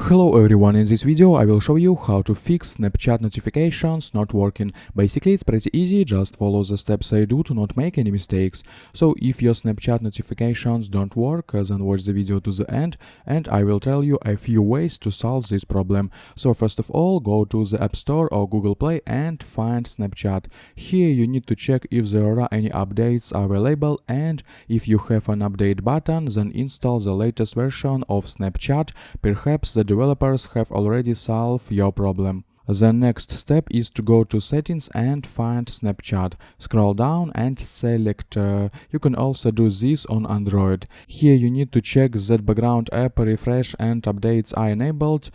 Hello everyone, in this video I will show you how to fix Snapchat notifications not working. Basically it's pretty easy, just follow the steps I do to not make any mistakes. So if your Snapchat notifications don't work, then watch the video to the end and I will tell you a few ways to solve this problem. So first of all, go to the App Store or Google Play and find Snapchat. Here you need to check if there are any updates available, and if you have an update button, then install the latest version of Snapchat. Perhaps the developers have already solved your problem. The next step is to go to settings and find Snapchat. Scroll down and select. You can also do this on Android. Here you need to check that background app refresh and updates are enabled.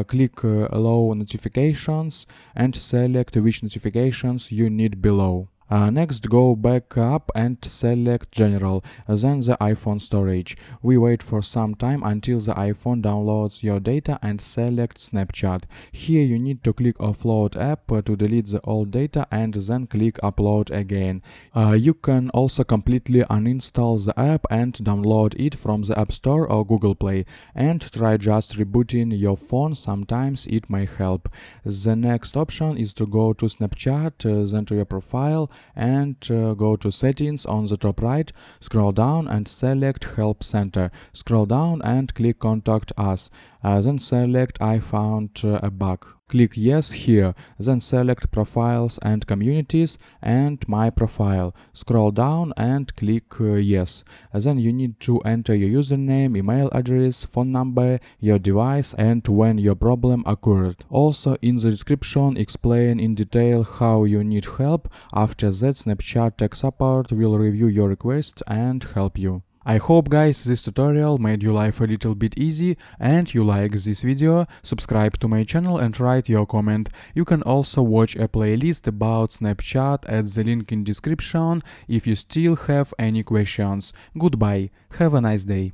Click allow notifications and select which notifications you need below. Next, go back up and select General, then the iPhone storage. We wait for some time until the iPhone downloads your data and select Snapchat. Here you need to click Offload app to delete the old data and then click Upload again. You can also completely uninstall the app and download it from the App Store or Google Play, and try just rebooting your phone, sometimes it may help. The next option is to go to Snapchat, then to your profile, and go to settings on the top right. Scroll down and select Help Center. Scroll down and click Contact Us. Then select I found a bug. Click Yes here, then select Profiles and Communities and My Profile. Scroll down and click Yes. Then you need to enter your username, email address, phone number, your device, and when your problem occurred. Also in the description explain in detail how you need help. After that, Snapchat tech support will review your request and help you. I hope guys this tutorial made your life a little bit easy and you like this video. Subscribe to my channel and write your comment. You can also watch a playlist about Snapchat at the link in description if you still have any questions. Goodbye, have a nice day.